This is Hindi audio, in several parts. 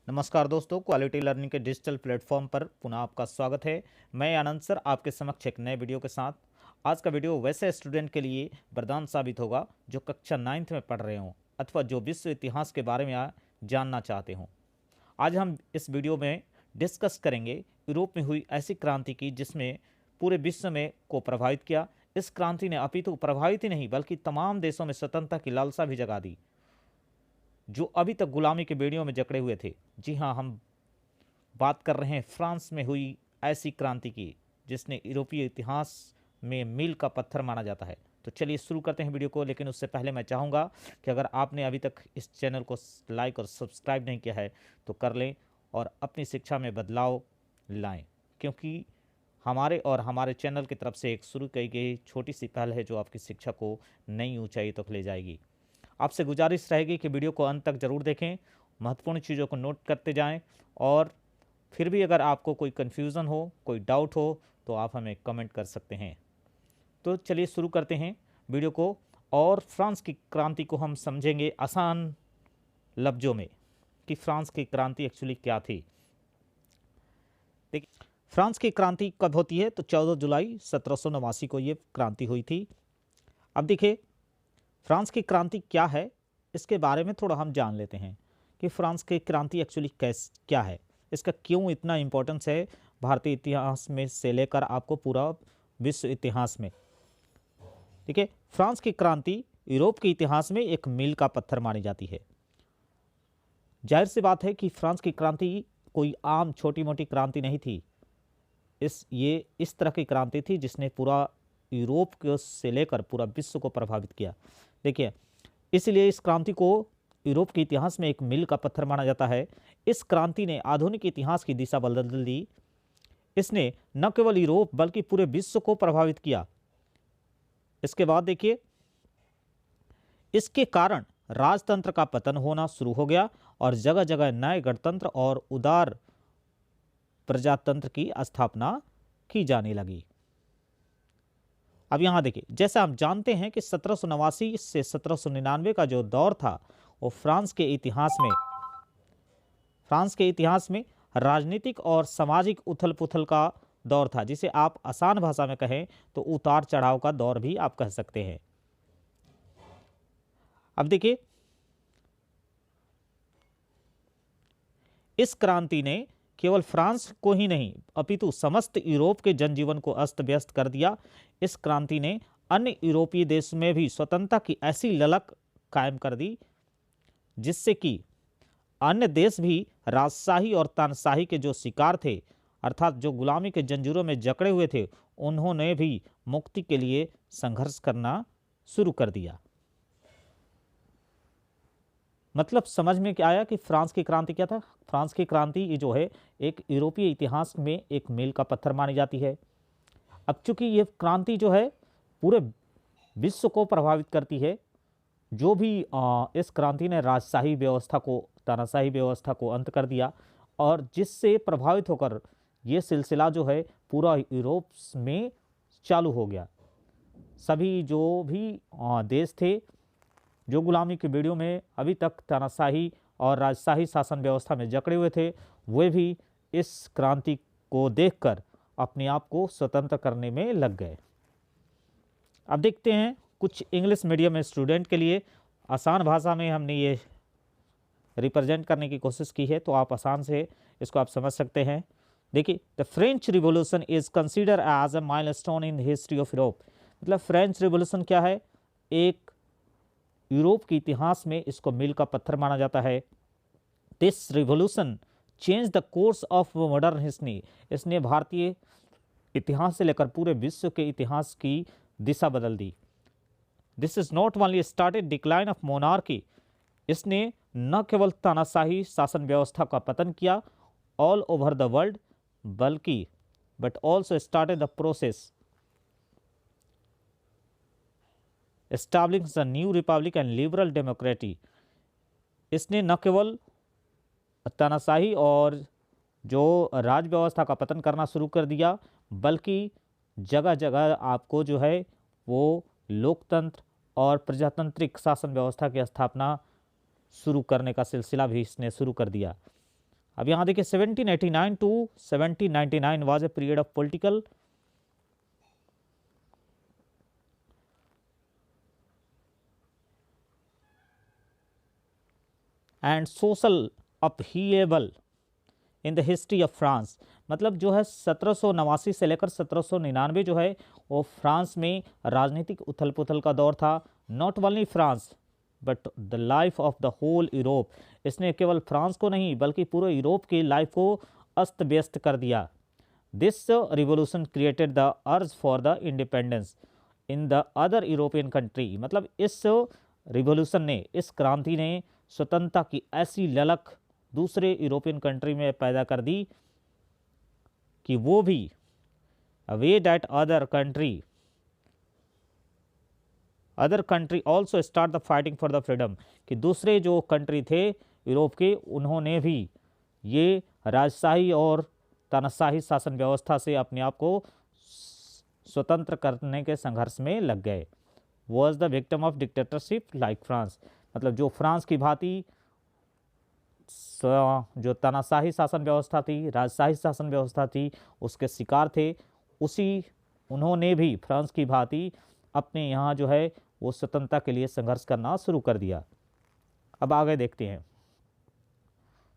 नमस्कार दोस्तों, क्वालिटी लर्निंग के डिजिटल प्लेटफॉर्म पर पुनः आपका स्वागत है। मैं आनंद सर आपके समक्ष एक नए वीडियो के साथ। आज का वीडियो वैसे स्टूडेंट के लिए वरदान साबित होगा जो कक्षा 9th में पढ़ रहे हों अथवा जो विश्व इतिहास के बारे में जानना चाहते हों। आज हम इस वीडियो में डिस्कस करेंगे यूरोप में हुई ऐसी क्रांति की जिसमें पूरे विश्व में को प्रभावित किया। इस क्रांति ने अपितु प्रभावित ही नहीं बल्कि तमाम देशों में स्वतंत्रता की लालसा भी जगा दी जो अभी तक गुलामी के बेड़ियों में जकड़े हुए थे। जी हाँ, हम बात कर रहे हैं फ्रांस में हुई ऐसी क्रांति की जिसने यूरोपीय इतिहास में मील का पत्थर माना जाता है। तो चलिए शुरू करते हैं वीडियो को, लेकिन उससे पहले मैं चाहूँगा कि अगर आपने अभी तक इस चैनल को लाइक और सब्सक्राइब नहीं किया है तो कर लें और अपनी शिक्षा में बदलाव लाएं, क्योंकि हमारे और हमारे चैनल की तरफ से एक शुरू की गई छोटी सी पहल है जो आपकी शिक्षा को नई ऊंचाई तक ले जाएगी। आपसे गुजारिश रहेगी कि वीडियो को अंत तक ज़रूर देखें, महत्वपूर्ण चीज़ों को नोट करते जाएं और फिर भी अगर आपको कोई कन्फ्यूज़न हो, कोई डाउट हो तो आप हमें कमेंट कर सकते हैं। तो चलिए शुरू करते हैं वीडियो को और फ्रांस की क्रांति को हम समझेंगे आसान लफ्ज़ों में कि फ्रांस की क्रांति एक्चुअली क्या थी। देखिए, फ्रांस की क्रांति कब होती है तो 14 जुलाई 1789 को ये क्रांति हुई थी। अब देखिए, फ्रांस की क्रांति क्या है इसके बारे में थोड़ा हम जान लेते हैं कि फ्रांस की क्रांति एक्चुअली क्या है, इसका क्यों इतना इम्पोर्टेंस है भारतीय इतिहास में से लेकर आपको पूरा विश्व इतिहास में। ठीक है, फ्रांस की क्रांति यूरोप के इतिहास में एक मील का पत्थर मानी जाती है। जाहिर सी बात है कि फ्रांस की क्रांति कोई आम छोटी मोटी क्रांति नहीं थी। ये इस तरह की क्रांति थी जिसने पूरा यूरोप के से लेकर पूरा विश्व को प्रभावित किया। देखिए, इसलिए इस क्रांति को यूरोप के इतिहास में एक मील का पत्थर माना जाता है। इस क्रांति ने आधुनिक इतिहास की दिशा बदल दी। इसने न केवल यूरोप बल्कि पूरे विश्व को प्रभावित किया। इसके बाद देखिए, इसके कारण राजतंत्र का पतन होना शुरू हो गया और जगह जगह नए गणतंत्र और उदार प्रजातंत्र की स्थापना की जाने लगी। अब यहां देखिए, जैसा हम जानते हैं कि 1789 से 1799 का जो दौर था वो फ्रांस के इतिहास में राजनीतिक और सामाजिक उथल पुथल का दौर था, जिसे आप आसान भाषा में कहें तो उतार चढ़ाव का दौर भी आप कह सकते हैं। अब देखिए, इस क्रांति ने केवल फ्रांस को ही नहीं अपितु समस्त यूरोप के जनजीवन को अस्त व्यस्त कर दिया। इस क्रांति ने अन्य यूरोपीय देश में भी स्वतंत्रता की ऐसी ललक कायम कर दी जिससे कि अन्य देश भी राजशाही और तानाशाही के जो शिकार थे, अर्थात जो गुलामी के जंजीरों में जकड़े हुए थे, उन्होंने भी मुक्ति के लिए संघर्ष करना शुरू कर दिया। मतलब समझ में क्या आया कि फ्रांस की क्रांति क्या था। फ्रांस की क्रांति ये जो है एक यूरोपीय इतिहास में एक मील का पत्थर मानी जाती है। अब चूंकि ये क्रांति जो है पूरे विश्व को प्रभावित करती है, जो भी इस क्रांति ने राजशाही व्यवस्था को, तानाशाही व्यवस्था को अंत कर दिया और जिससे प्रभावित होकर ये सिलसिला जो है पूरा यूरोप में चालू हो गया। सभी जो भी देश थे जो गुलामी की बेड़ियों में अभी तक तानाशाही और राजशाही शासन व्यवस्था में जकड़े हुए थे, वे भी इस क्रांति को देखकर अपने आप को स्वतंत्र करने में लग गए। अब देखते हैं कुछ इंग्लिश मीडियम स्टूडेंट के लिए आसान भाषा में हमने ये रिप्रेजेंट करने की कोशिश की है, तो आप आसान से इसको आप समझ सकते हैं। देखिए, the French revolution is consider as a milestone in history of Europe. मतलब फ्रेंच रिवॉल्यूशन क्या है, एक यूरोप के इतिहास में इसको मील का पत्थर माना जाता है। This revolution change the course of modern history. इसने भारतीय इतिहास से लेकर पूरे विश्व के इतिहास की दिशा बदल दी। This is not only started decline of monarchy. इसने न केवल तानाशाही शासन व्यवस्था का पतन किया ऑल ओवर द वर्ल्ड, बल्कि but also started the process establish the new republic and liberal democracy. इसने न केवल तानाशाही और जो राज व्यवस्था का पतन करना शुरू कर दिया, बल्कि जगह जगह आपको जो है वो लोकतंत्र और प्रजातांत्रिक शासन व्यवस्था की स्थापना शुरू करने का सिलसिला भी इसने शुरू कर दिया। अब यहाँ देखिए 1789 to 1799 was a period of political and social upheaval in the history of France. मतलब जो है 1789 से लेकर 1799 जो है वो फ्रांस में राजनीतिक उथल पुथल का दौर था। Not only France but the life of the whole Europe. इसने केवल फ्रांस को नहीं बल्कि पूरे यूरोप की लाइफ को अस्त व्यस्त कर दिया। This revolution created the urge for the independence in the other European country. मतलब इस रिवोल्यूशन ने, इस क्रांति ने स्वतंत्रता की ऐसी ललक दूसरे यूरोपियन कंट्री में पैदा कर दी कि वो भी वे that other country also start the fighting for the freedom, कि दूसरे जो कंट्री थे यूरोप के उन्होंने भी ये राजशाही और तानाशाही शासन व्यवस्था से अपने आप को स्वतंत्र करने के संघर्ष में लग गए। Was the victim of dictatorship like France. मतलब जो फ्रांस की भांति जो तानाशाही शासन व्यवस्था थी, राजशाही शासन व्यवस्था थी, उसके शिकार थे। उसी उन्होंने भी फ्रांस की भांति अपने यहाँ जो है वो स्वतंत्रता के लिए संघर्ष करना शुरू कर दिया। अब आगे देखते हैं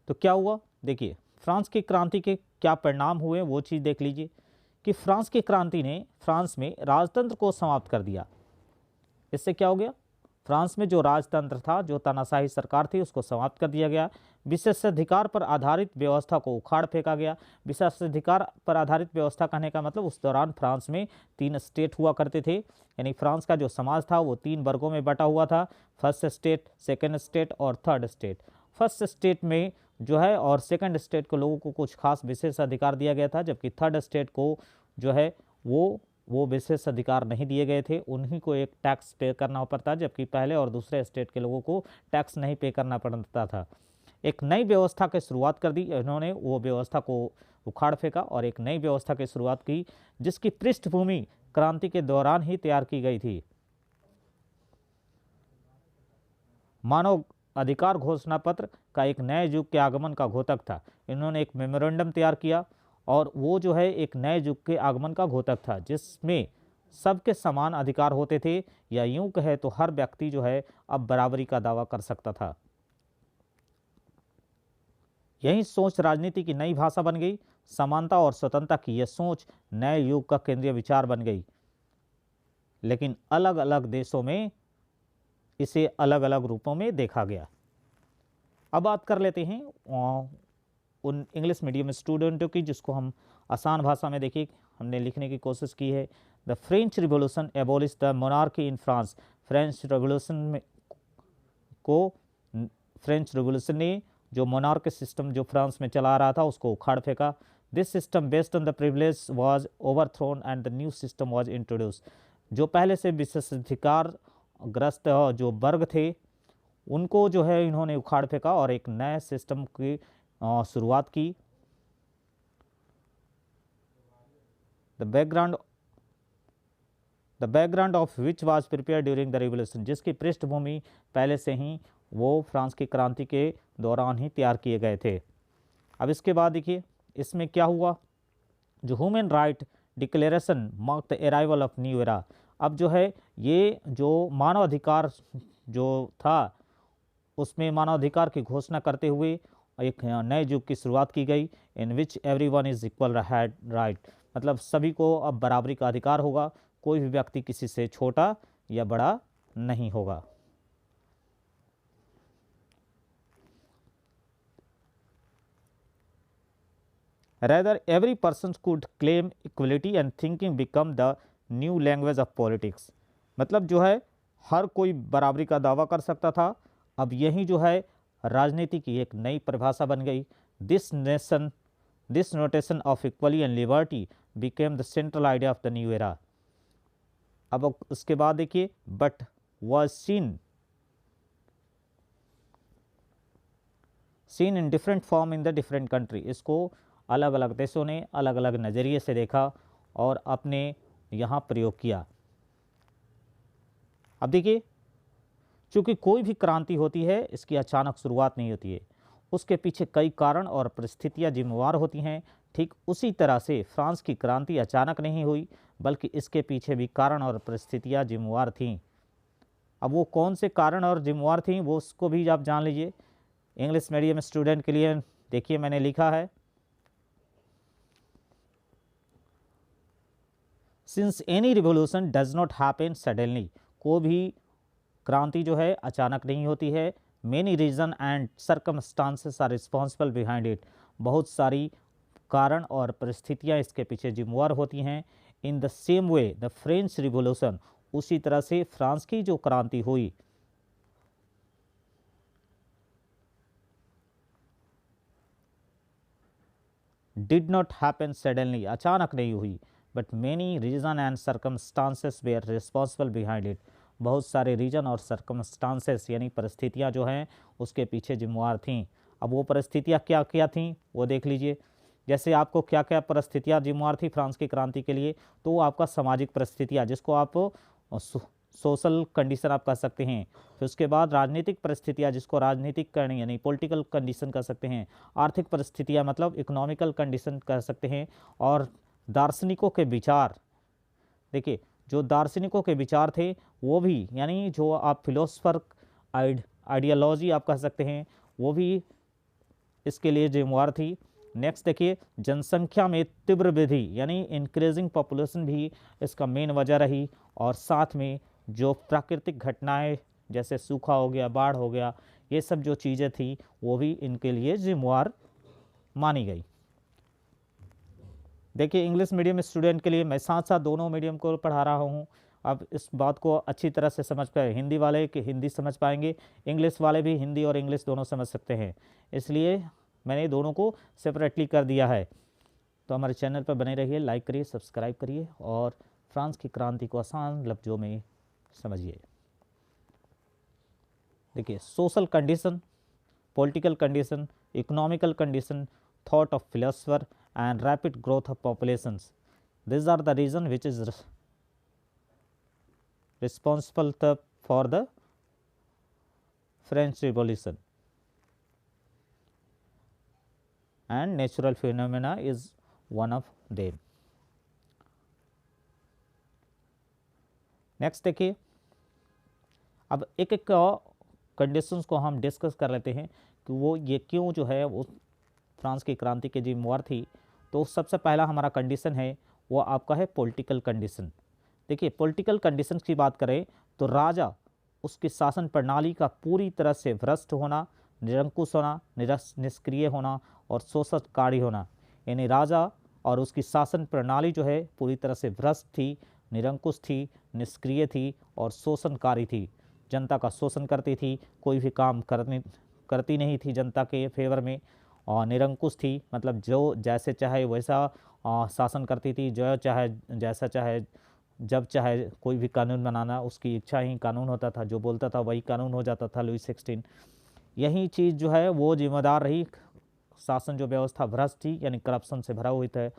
तो क्या हुआ। देखिए फ्रांस की क्रांति के क्या परिणाम हुए वो चीज़ देख लीजिए कि फ्रांस की क्रांति ने फ्रांस में राजतंत्र को समाप्त कर दिया। इससे क्या हो गया, फ्रांस में जो राजतंत्र था, जो तानाशाही सरकार थी, उसको समाप्त कर दिया गया। विशेषाधिकार पर आधारित व्यवस्था को उखाड़ फेंका गया। विशेषाधिकार पर आधारित व्यवस्था कहने का मतलब उस दौरान फ्रांस में 3 स्टेट हुआ करते थे, यानी फ्रांस का जो समाज था वो 3 वर्गों में बटा हुआ था, फर्स्ट स्टेट, सेकेंड स्टेट और थर्ड स्टेट। फर्स्ट स्टेट में जो है और सेकेंड स्टेट को लोगों को कुछ खास विशेष अधिकार दिया गया था, जबकि थर्ड स्टेट को जो है वो विशेष अधिकार नहीं दिए गए थे। उन्हीं को एक टैक्स पे करना पड़ता, जबकि पहले और दूसरे स्टेट के लोगों को टैक्स नहीं पे करना पड़ता था। एक नई व्यवस्था की शुरुआत कर दी इन्होंने, वो व्यवस्था को उखाड़ फेंका और एक नई व्यवस्था की शुरुआत की जिसकी पृष्ठभूमि क्रांति के दौरान ही तैयार की गई थी। मानव अधिकार घोषणा पत्र का एक नए युग के आगमन का घोतक था। इन्होंने एक मेमोरेंडम तैयार किया और वो जो है एक नए युग के आगमन का घोतक था जिसमें सबके समान अधिकार होते थे, या यूं कहे तो हर व्यक्ति जो है अब बराबरी का दावा कर सकता था। यही सोच राजनीति की नई भाषा बन गई। समानता और स्वतंत्रता की यह सोच नए युग का केंद्रीय विचार बन गई, लेकिन अलग अलग देशों में इसे अलग अलग रूपों में देखा गया। अब बात कर लेते हैं उन इंग्लिश मीडियम स्टूडेंटों की जिसको हम आसान भाषा में देखिए हमने लिखने की कोशिश की है। The French revolution abolish the monarchy in France. French revolution ने जो मोनार्की सिस्टम जो फ्रांस में चला रहा था उसको उखाड़ फेंका। This system based on the privilege was overthrown and the new system was introduce. जो पहले से विशेषाधिकार ग्रस्त जो वर्ग थे उनको जो है इन्होंने उखाड़ फेंका और एक नए सिस्टम की शुरुआत की। The background of which was prepare during the revolution, जिसकी पृष्ठभूमि पहले से ही वो फ्रांस की क्रांति के दौरान ही तैयार किए गए थे। अब इसके बाद देखिए इसमें क्या हुआ, जो human right declaration mark the arrival of new era. अब जो है ये जो मानवाधिकार जो था उसमें मानवाधिकार की घोषणा करते हुए एक नए युग की शुरुआत की गई। इन विच एवरीवन इज इक्वल राइट, मतलब सभी को अब बराबरी का अधिकार होगा, कोई भी व्यक्ति किसी से छोटा या बड़ा नहीं होगा। Rather, every person could claim equality and thinking become the new language of politics। मतलब जो है हर कोई बराबरी का दावा कर सकता था। अब यही जो है राजनीति की एक नई परिभाषा बन गई। This notation of equally and liberty became the central idea of the new era. अब उसके बाद देखिए but was seen in different form in the different country. इसको अलग अलग देशों ने अलग अलग नज़रिए से देखा और अपने यहाँ प्रयोग किया। अब देखिए चूँकि कोई भी क्रांति होती है इसकी अचानक शुरुआत नहीं होती है, उसके पीछे कई कारण और परिस्थितियां जिम्मेवार होती हैं। ठीक उसी तरह से फ्रांस की क्रांति अचानक नहीं हुई, बल्कि इसके पीछे भी कारण और परिस्थितियां जिम्मेवार थीं। अब वो कौन से कारण और जिम्मेवार थीं वो उसको भी आप जान लीजिए। इंग्लिश मीडियम स्टूडेंट के लिए देखिए मैंने लिखा है, since any revolution does not happen suddenly, को भी क्रांति जो है अचानक नहीं होती है। Many reason and circumstances are responsible behind it, बहुत सारी कारण और परिस्थितियां इसके पीछे जिम्मेवार होती हैं। In the same way the French revolution, उसी तरह से फ्रांस की जो क्रांति हुई डिड नॉट हैपन सडनली, अचानक नहीं हुई, but many reason and circumstances were responsible behind it, बहुत सारे रीजन और सर्कमस्टांसेस यानी परिस्थितियां जो हैं उसके पीछे जिम्मेवार थीं। अब वो परिस्थितियां क्या क्या थीं वो देख लीजिए। जैसे आपको क्या क्या परिस्थितियां जिम्मेवार थी फ्रांस की क्रांति के लिए, तो वो आपका सामाजिक परिस्थितियां, जिसको आप सोशल कंडीशन आप कह सकते हैं। फिर उसके बाद राजनीतिक परिस्थितियां, जिसको राजनीतिक करनी यानी पॉलिटिकल कंडीशन कह सकते हैं। आर्थिक परिस्थितियां मतलब इकोनॉमिकल कंडीशन कह सकते हैं। और दार्शनिकों के विचार, देखिए जो दार्शनिकों के विचार थे वो भी, यानी जो आप फिलोसफर आइडियोलॉजी आप कह सकते हैं, वो भी इसके लिए जिम्मेवार थी। नेक्स्ट देखिए, जनसंख्या में तीव्र वृद्धि यानी इंक्रीजिंग पॉपुलेशन भी इसका मेन वजह रही। और साथ में जो प्राकृतिक घटनाएं जैसे सूखा हो गया, बाढ़ हो गया, ये सब जो चीज़ें थी वो भी इनके लिए जिम्मेवार मानी गई। देखिए इंग्लिश मीडियम स्टूडेंट के लिए मैं साथ साथ दोनों मीडियम को पढ़ा रहा हूँ। अब इस बात को अच्छी तरह से समझ पाए, हिंदी वाले कि हिंदी समझ पाएंगे, इंग्लिश वाले भी हिंदी और इंग्लिश दोनों समझ सकते हैं, इसलिए मैंने दोनों को सेपरेटली कर दिया है। तो हमारे चैनल पर बने रहिए, लाइक करिए, सब्सक्राइब करिए और फ्रांस की क्रांति को आसान लफ्ज़ों में समझिए। देखिए social condition, political condition, economical condition, thought of philosopher and rapid growth of populations, these are the reason which is responsible for the French Revolution, and natural phenomena is one of them. Next देखिए, अब एक एक कंडीशंस को हम डिस्कस कर लेते हैं कि वो ये क्यों जो है वो फ्रांस की क्रांति के जिम्मेवार थी। तो सबसे पहला हमारा कंडीशन है वो आपका है पॉलिटिकल कंडीशन। देखिए पॉलिटिकल कंडीशन की बात करें तो राजा, उसकी शासन प्रणाली का पूरी तरह से भ्रष्ट होना, निरंकुश होना, निष्क्रिय होना और शोषणकारी होना, यानी राजा और उसकी शासन प्रणाली जो है पूरी तरह से भ्रष्ट थी, निरंकुश थी, निष्क्रिय थी और शोषणकारी थी। जनता का शोषण करती थी, कोई भी काम करती नहीं थी जनता के फेवर में, और निरंकुश थी मतलब जो जैसे चाहे वैसा शासन करती थी, जो चाहे जैसा चाहे जब चाहे कोई भी कानून बनाना उसकी इच्छा ही कानून होता था, जो बोलता था वही कानून हो जाता था। लुई 16 यही चीज़ जो है वो जिम्मेदार रही। शासन जो व्यवस्था भ्रष्ट थी यानी करप्शन से भरा हुआ था,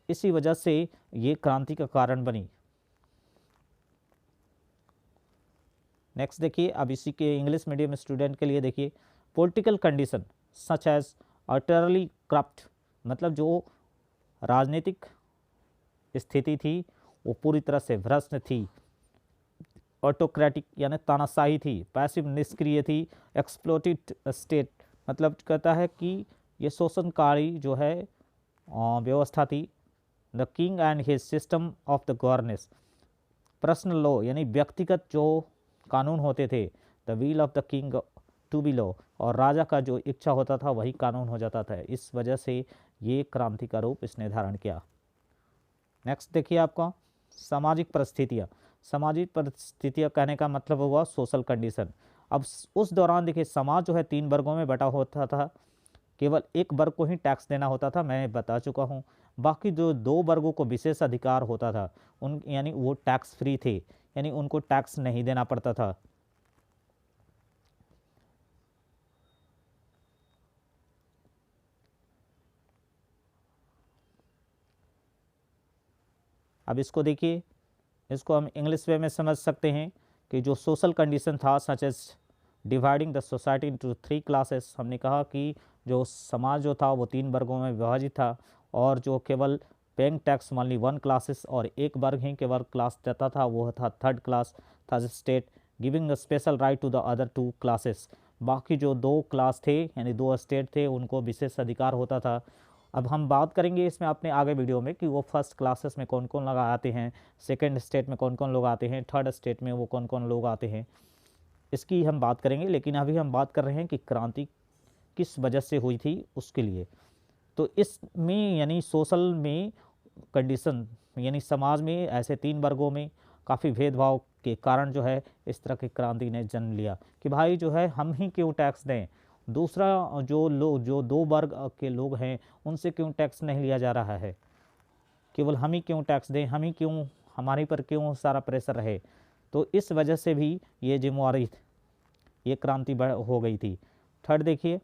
इसी वजह से ये क्रांति का कारण बनी। नेक्स्ट देखिए, अब इसी के इंग्लिश मीडियम स्टूडेंट के लिए देखिए, political condition such as utterly corrupt, मतलब जो राजनीतिक स्थिति थी वो पूरी तरह से भ्रष्ट थी, ऑटोक्रेटिक यानी तानाशाही थी, पैसिव निष्क्रिय थी, एक्सप्लोटेड स्टेट मतलब कहता है कि ये शोषणकारी जो है व्यवस्था थी। The king and his system of the governance, personal law यानी व्यक्तिगत जो कानून होते थे, the will of the king to be law, और राजा का जो इच्छा होता था वही कानून हो जाता था। इस वजह से ये क्रांति का रूप इसने धारण किया। नेक्स्ट देखिए आपका सामाजिक परिस्थितियाँ। सामाजिक परिस्थितियाँ कहने का मतलब हुआ सोशल कंडीशन। अब उस दौरान देखिए समाज जो है 3 वर्गों में बटा होता था, केवल एक वर्ग को ही टैक्स देना होता था, मैं बता चुका हूँ। बाकी जो 2 वर्गों को विशेष अधिकार होता था उन यानी वो टैक्स फ्री थे, यानी उनको टैक्स नहीं देना पड़ता था। अब इसको देखिए, इसको हम इंग्लिश वे में समझ सकते हैं कि जो सोशल कंडीशन था such as dividing the society into 3 classes, हमने कहा कि जो समाज जो था वो 3 वर्गों में विभाजित था, और जो केवल पेइंग टैक्स ओनली 1 क्लासेस और एक वर्ग ही केवल क्लास देता था, वो था 3rd क्लास था state giving a special right to the other 2 classes. बाकी जो 2 क्लास थे यानी 2 स्टेट थे उनको विशेष अधिकार होता था। अब हम बात करेंगे इसमें अपने आगे वीडियो में कि वो फर्स्ट क्लासेस में कौन कौन लोग आते हैं, सेकंड स्टेट में कौन कौन लोग आते हैं, थर्ड स्टेट में वो कौन कौन लोग आते हैं, इसकी हम बात करेंगे। लेकिन अभी हम बात कर रहे हैं कि क्रांति किस वजह से हुई थी उसके लिए। तो इसमें यानी सोशल में कंडीशन यानी समाज में ऐसे 3 वर्गों में काफ़ी भेदभाव के कारण जो है इस तरह की क्रांति ने जन्म लिया कि भाई जो है हम ही क्यों टैक्स दें, दूसरा जो 2 वर्ग के लोग हैं उनसे क्यों टैक्स नहीं लिया जा रहा है, केवल हम ही क्यों टैक्स दें, हम ही क्यों, हमारे पर क्यों सारा प्रेशर रहे। तो इस वजह से भी ये जिम्मेवारी ये क्रांति हो गई थी। थर्ड देखिए,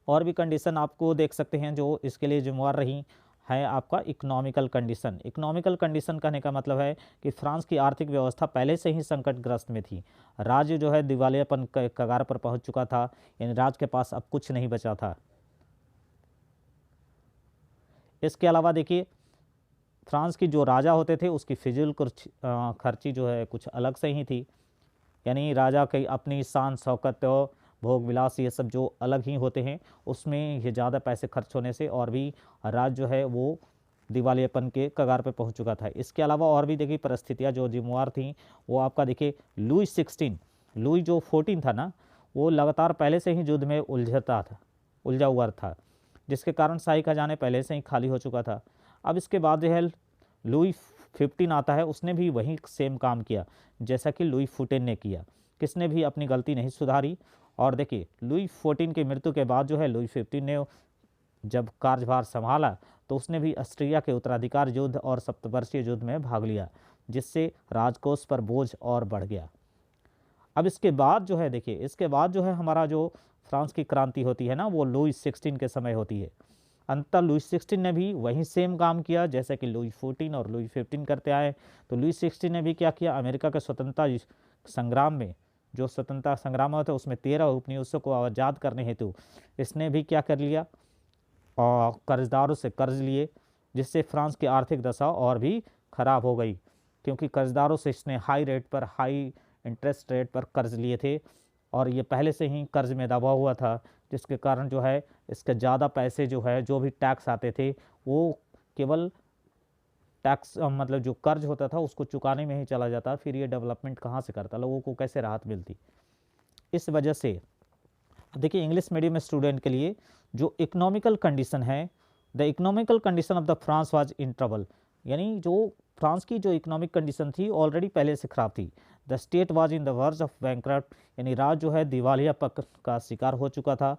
और भी कंडीशन आपको देख सकते हैं जो इसके लिए जिम्मेवार रही है आपका इकोनॉमिकल कंडीशन। इकोनॉमिकल कंडीशन कहने का मतलब है कि फ्रांस की आर्थिक व्यवस्था पहले से ही संकटग्रस्त में थी। राज्य जो है दिवालियापन के कगार पर पहुंच चुका था, यानी राज्य के पास अब कुछ नहीं बचा था। इसके अलावा देखिए, फ्रांस की जो राजा होते थे उसकी फिजूल खर्ची जो है कुछ अलग से ही थी, यानी राजा की अपनी शान शौकत भोग विलास ये सब जो अलग ही होते हैं, उसमें ये ज़्यादा पैसे खर्च होने से और भी राज्य जो है वो दिवालियापन के कगार पे पहुंच चुका था। इसके अलावा और भी देखिए परिस्थितियां जो जिम्मेवार थी वो आपका देखिए लुई 16, लुई जो 14 था ना, वो लगातार पहले से ही युद्ध में उलझा हुआ था, जिसके कारण शाही खजाने पहले से ही खाली हो चुका था। अब इसके बाद जो है लुई 15 आता है, उसने भी वही सेम काम किया जैसा कि लुई 14 ने किया, किसने भी अपनी गलती नहीं सुधारी। और देखिए लुई 14 की मृत्यु के बाद जो है लुई 15 ने जब कार्यभार संभाला तो उसने भी ऑस्ट्रिया के उत्तराधिकार युद्ध और सप्तवर्षीय युद्ध में भाग लिया, जिससे राजकोष पर बोझ और बढ़ गया। अब इसके बाद जो है देखिए, इसके बाद जो है हमारा जो फ्रांस की क्रांति होती है ना, वो लुई 16 के समय होती है। अंततः लुई 16 ने भी वही सेम काम किया जैसे कि लुई 14 और लुई 15 करते आए। तो लुई 16 ने भी क्या किया, अमेरिका के स्वतंत्रता संग्राम में, जो स्वतंत्रता संग्राम हुआ था उसमें 13 उपनिवेशों को आज़ाद करने हेतु इसने भी क्या कर लिया, और कर्जदारों से कर्ज लिए, जिससे फ्रांस की आर्थिक दशा और भी खराब हो गई, क्योंकि कर्जदारों से इसने हाई इंटरेस्ट रेट पर कर्ज लिए थे और ये पहले से ही कर्ज में दबा हुआ था, जिसके कारण जो है इसके ज़्यादा पैसे जो है जो भी टैक्स आते थे वो केवल टैक्स मतलब जो कर्ज होता था उसको चुकाने में ही चला जाता, फिर ये डेवलपमेंट कहाँ से करता, लोगों को कैसे राहत मिलती। इस वजह से देखिए इंग्लिश मीडियम स्टूडेंट के लिए जो इकोनॉमिकल कंडीशन है, the economical condition of the France was in trouble, यानी जो फ्रांस की जो इकोनॉमिक कंडीशन थी ऑलरेडी पहले से खराब थी। The state was in the verge of bankrupt, यानी राज्य जो है दिवालियापन का शिकार हो चुका था।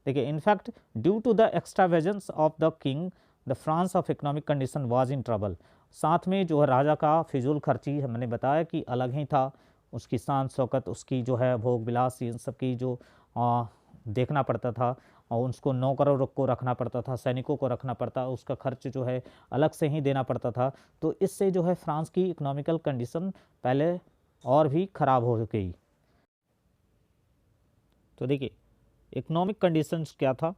देखिए in fact due to the extravagance of the king the France of economic condition was in trouble. साथ में जो है राजा का फिजूल खर्ची हमने बताया कि अलग ही था, उसकी शान शौकत, उसकी जो है भोग विलास, इन सब की जो देखना पड़ता था, और उसको नौकरों को रखना पड़ता था, सैनिकों को रखना पड़ता, उसका खर्च जो है अलग से ही देना पड़ता था। तो इससे जो है फ्रांस की इकोनॉमिकल कंडीशन पहले और भी ख़राब हो गई। तो देखिए इकोनॉमिक कंडीशंस क्या था,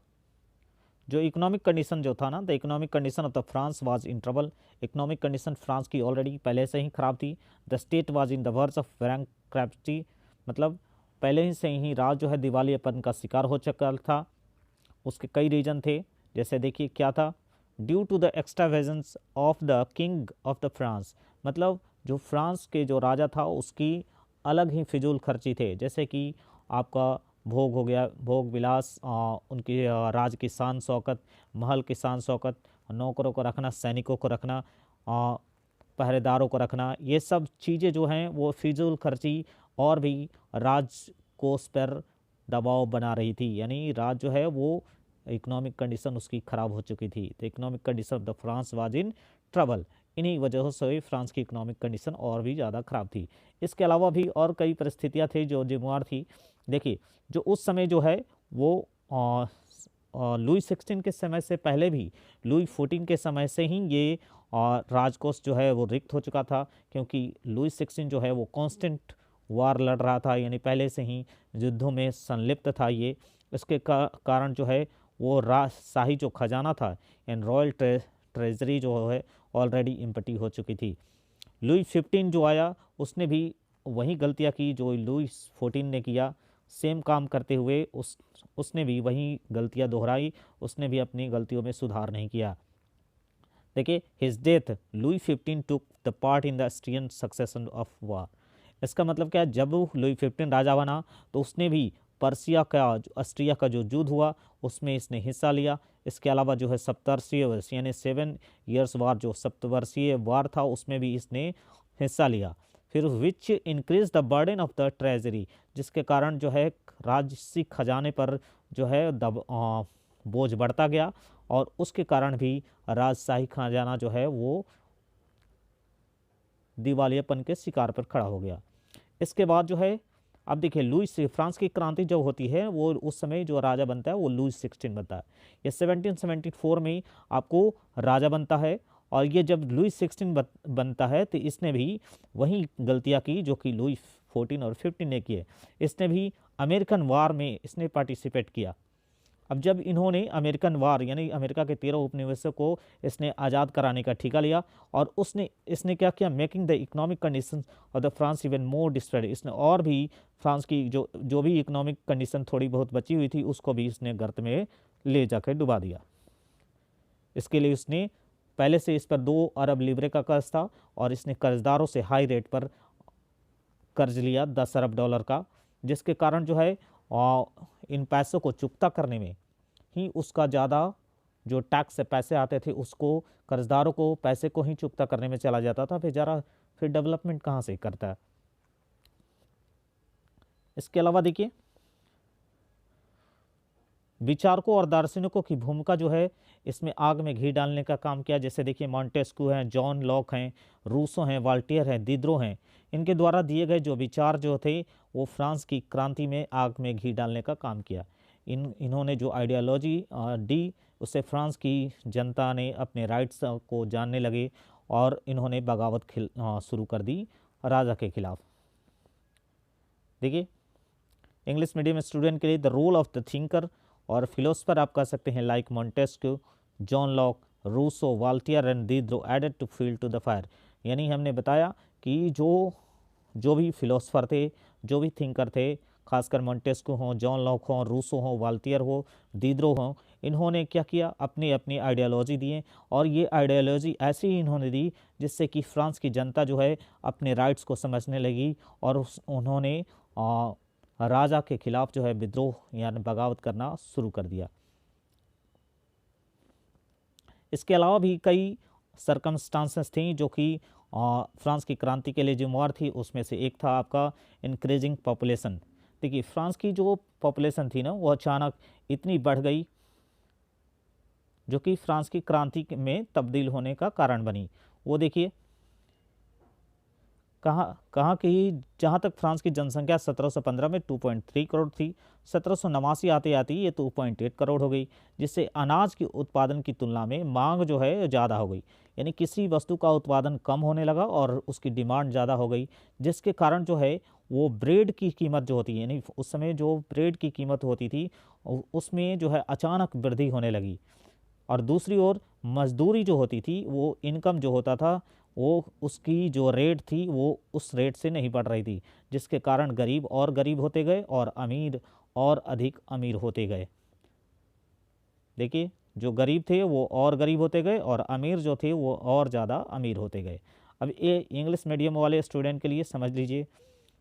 जो इकोनॉमिक कंडीशन जो था ना, the economic condition of the France was in trouble, economic condition France की ऑलरेडी पहले से ही खराब थी। The state was in the verge of bankruptcy, मतलब पहले ही से ही राज्य जो है दिवालियापन का शिकार हो चुका था। उसके कई रीजन थे, जैसे देखिए क्या था, due to the extravagance of the king of the France, मतलब जो फ्रांस के जो राजा था उसकी अलग ही फिजूल खर्ची थे, जैसे कि आपका भोग हो गया, भोग विलास, उनकी राज की शान शौकत, महल की शान शौकत, नौकरों को रखना, सैनिकों को रखना, पहरेदारों को रखना, ये सब चीज़ें जो हैं वो फिजूल खर्ची और भी राजकोष पर दबाव बना रही थी, यानी राज जो है वो इकोनॉमिक कंडीशन उसकी ख़राब हो चुकी थी। तो economic condition of the France was in trouble, इन्हीं वजहों से फ्रांस की इकोनॉमिक कंडीशन और भी ज़्यादा ख़राब थी। इसके अलावा भी और कई परिस्थितियाँ थी जो जिम्मेवार थी। देखिए जो उस समय जो है वो लुई 16 के समय से पहले भी, लुई 14 के समय से ही ये राजकोष जो है वो रिक्त हो चुका था, क्योंकि लुई 16 जो है वो कांस्टेंट वार लड़ रहा था, यानी पहले से ही युद्धों में संलिप्त था ये। इसके कारण जो है वो शाही जो खजाना था एंड रॉयल ट्रेजरी जो है ऑलरेडी इम्पटी हो चुकी थी। लुई 15 जो आया उसने भी वही गलतियां की जो लुई 14 ने किया। सेम काम करते हुए उसने भी वही गलतियां दोहराई, उसने भी अपनी गलतियों में सुधार नहीं किया। देखिए, his death, Louis 15 took the part in the Austrian succession of war. इसका मतलब क्या है, जब लुई 15 राजा बना तो उसने भी पर्सिया का, ऑस्ट्रिया का जो युद्ध हुआ उसमें इसने हिस्सा लिया। इसके अलावा जो है सप्तवर्षीय वर्ष यानी 7 ईयर्स वार, जो सप्तवर्षीय वार था उसमें भी इसने हिस्सा लिया। फिर which increase the burden of the treasury, जिसके कारण जो है राजसिक खजाने पर जो है बोझ बढ़ता गया और उसके कारण भी राजशाही खजाना जो है वो दिवालियापन के शिकार पर खड़ा हो गया। इसके बाद जो है अब देखिए, लुई से फ्रांस की क्रांति जब होती है वो उस समय जो राजा बनता है वो लुई 16 बनता है। ये 1774 में आपको राजा बनता है। और ये जब लुई 16 बनता है तो इसने भी वही गलतियां की जो कि लुई 14 और 15 ने की है। इसने भी अमेरिकन वार में इसने पार्टिसिपेट किया। अब जब इन्होंने अमेरिकन वार यानी अमेरिका के 13 उपनिवेशों को इसने आज़ाद कराने का ठेका लिया और इसने क्या किया, making the economic condition of the France even more distressed. इसने और भी फ्रांस की जो भी इकोनॉमिक कंडीशन थोड़ी बहुत बची हुई थी उसको भी इसने गर्त में ले जाकर डुबा दिया। इसके लिए इसने पहले से इस पर 2 अरब लिब्रे का कर्ज था और इसने कर्जदारों से हाई रेट पर कर्ज लिया 10 अरब डॉलर का, जिसके कारण जो है इन पैसों को चुकता करने में ही उसका ज़्यादा जो टैक्स से पैसे आते थे उसको कर्जदारों को पैसे को ही चुकता करने में चला जाता था। फिर डेवलपमेंट कहाँ से करता है। इसके अलावा देखिए, विचारकों और दार्शनिकों की भूमिका जो है इसमें आग में घी डालने का काम किया। जैसे देखिए, मॉन्टेस्क्यू हैं, जॉन लॉक हैं, रूसो हैं, वाल्टियर हैं, दिदरो हैं। इनके द्वारा दिए गए जो विचार जो थे वो फ्रांस की क्रांति में आग में घी डालने का काम किया। इन्होंने जो आइडियोलॉजी दी उससे फ्रांस की जनता ने अपने राइट्स को जानने लगे और इन्होंने बगावत शुरू कर दी राजा के खिलाफ। देखिए, इंग्लिश मीडियम स्टूडेंट के लिए the role of the thinker और फिलोसफर आप कह सकते हैं like Montesquieu, John Locke, Rousseau, Voltaire and Diderot added to fuel to the fire. यानी हमने बताया कि जो भी फिलोसफर थे, जो भी थिंकर थे, खासकर मॉन्टेस्क्यू हों, जॉन लॉक हों, रूसो हों, वाल्टियर हो, दिदरो हों, इन्होंने क्या किया, अपनी अपनी आइडियोलॉजी दिए और ये आइडियोलॉजी ऐसी ही इन्होंने दी जिससे कि फ्रांस की जनता जो है अपने राइट्स को समझने लगी और उन्होंने राजा के खिलाफ जो है विद्रोह यानी बगावत करना शुरू कर दिया। इसके अलावा भी कई सरकमस्टांसेस थी जो कि फ्रांस की क्रांति के लिए जिम्मेवार थी। उसमें से एक था आपका इंक्रीजिंग पॉपुलेशन। देखिए, फ्रांस की जो पॉपुलेशन थी ना वो अचानक इतनी बढ़ गई जो कि फ्रांस की क्रांति में तब्दील होने का कारण बनी। वो देखिए कहाँ की, जहाँ तक फ्रांस की जनसंख्या 1715 में 2.3 करोड़ थी, 1789 आते आते ये 2.8 करोड़ हो गई, जिससे अनाज के उत्पादन की तुलना में मांग जो है ज़्यादा हो गई। यानी किसी वस्तु का उत्पादन कम होने लगा और उसकी डिमांड ज़्यादा हो गई, जिसके कारण जो है वो ब्रेड की कीमत जो होती है, यानी उस समय जो ब्रेड की कीमत होती थी उसमें जो है अचानक वृद्धि होने लगी। और दूसरी ओर मजदूरी जो होती थी, वो इनकम जो होता था वो उसकी जो रेट थी वो उस रेट से नहीं बढ़ रही थी, जिसके कारण गरीब और गरीब होते गए और अमीर और अधिक अमीर होते गए। देखिए, जो गरीब थे वो और गरीब होते गए और अमीर जो थे वो और ज़्यादा अमीर होते गए। अब ये इंग्लिश मीडियम वाले स्टूडेंट के लिए समझ लीजिए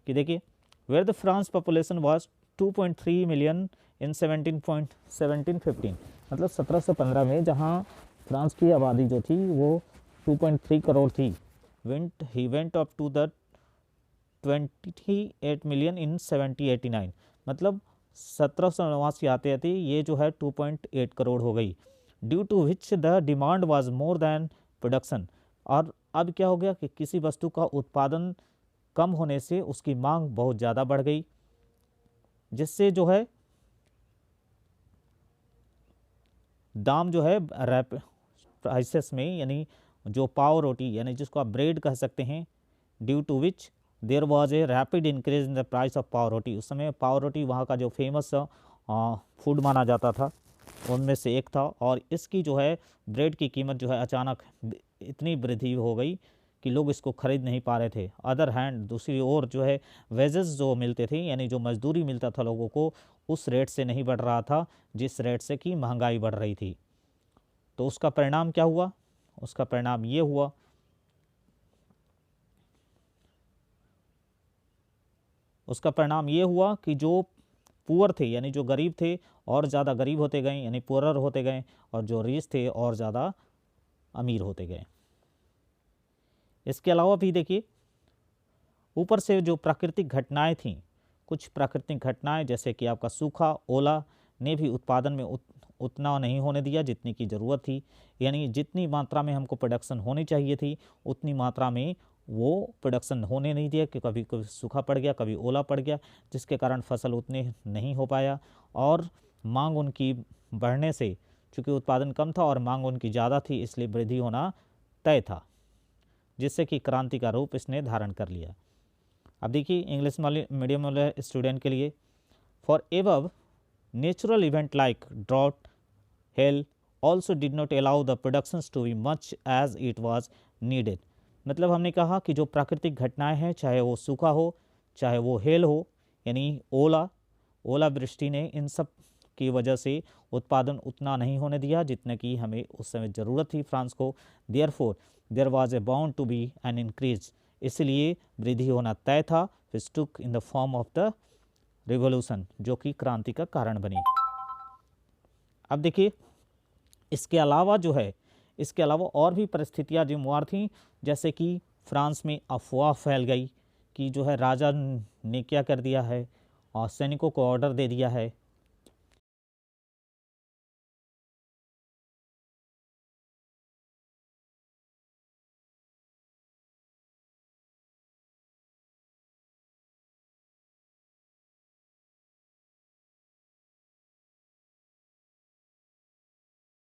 कि देखिए, where the France population was 2.3 million in 1715, मतलब 1715 में जहाँ फ्रांस की आबादी जो थी वो 2.3 करोड़ थी, he went up to the 28 million in 1789, मतलब 1789 आते आते ये जो है 2.8 करोड़ हो गई। Due to which the demand was more than production. और अब क्या हो गया कि किसी वस्तु का उत्पादन कम होने से उसकी मांग बहुत ज़्यादा बढ़ गई, जिससे जो है दाम जो है प्राइसेस में, यानी जो पाव रोटी यानी जिसको आप ब्रेड कह सकते हैं, due to which there was a rapid increase in the price of pav roti. उस समय पाव रोटी वहाँ का जो फेमस फूड माना जाता था उनमें से एक था, और इसकी जो है ब्रेड की कीमत जो है अचानक इतनी वृद्धि हो गई कि लोग इसको खरीद नहीं पा रहे थे। अदर हैंड दूसरी ओर जो है वेजेस जो मिलते थे, यानी जो मजदूरी मिलता था लोगों को, उस रेट से नहीं बढ़ रहा था जिस रेट से कि महंगाई बढ़ रही थी। तो उसका परिणाम क्या हुआ? उसका परिणाम ये हुआ कि जो पुअर थे यानी जो गरीब थे और ज़्यादा गरीब होते गए, यानी पुअरर होते गए, और जो रिच थे और ज़्यादा अमीर होते गए। इसके अलावा भी देखिए ऊपर से जो प्राकृतिक घटनाएं थीं, कुछ प्राकृतिक घटनाएं जैसे कि आपका सूखा, ओला ने भी उत्पादन में उतना नहीं होने दिया जितनी की ज़रूरत थी। यानी जितनी मात्रा में हमको प्रोडक्शन होनी चाहिए थी उतनी मात्रा में वो प्रोडक्शन होने नहीं दिया, कि कभी कभी सूखा पड़ गया, कभी ओला पड़ गया, जिसके कारण फसल उतने नहीं हो पाया। और मांग उनकी बढ़ने से, चूँकि उत्पादन कम था और मांग उनकी ज़्यादा थी, इसलिए वृद्धि होना तय था, जिससे कि क्रांति का रूप इसने धारण कर लिया। अब देखिए इंग्लिश मीडियम वाले स्टूडेंट के लिए, for above natural event like drought, hail also did not allow the productions to be much as it was needed. मतलब हमने कहा कि जो प्राकृतिक घटनाएं हैं, चाहे वो सूखा हो, चाहे वो हेल हो, यानी ओला वृष्टि ने इन सब की वजह से उत्पादन उतना नहीं होने दिया जितने की हमें उस समय ज़रूरत थी फ्रांस को। Therefore there was a bound to be an increase, इसलिए वृद्धि होना तय था, which took in the form of the revolution, जो कि क्रांति का कारण बनी। अब देखिए इसके अलावा और भी परिस्थितियाँ जिम्मेवार थीं, जैसे कि फ्रांस में अफवाह फैल गई कि जो है राजा ने क्या कर दिया है और सैनिकों को ऑर्डर दे दिया है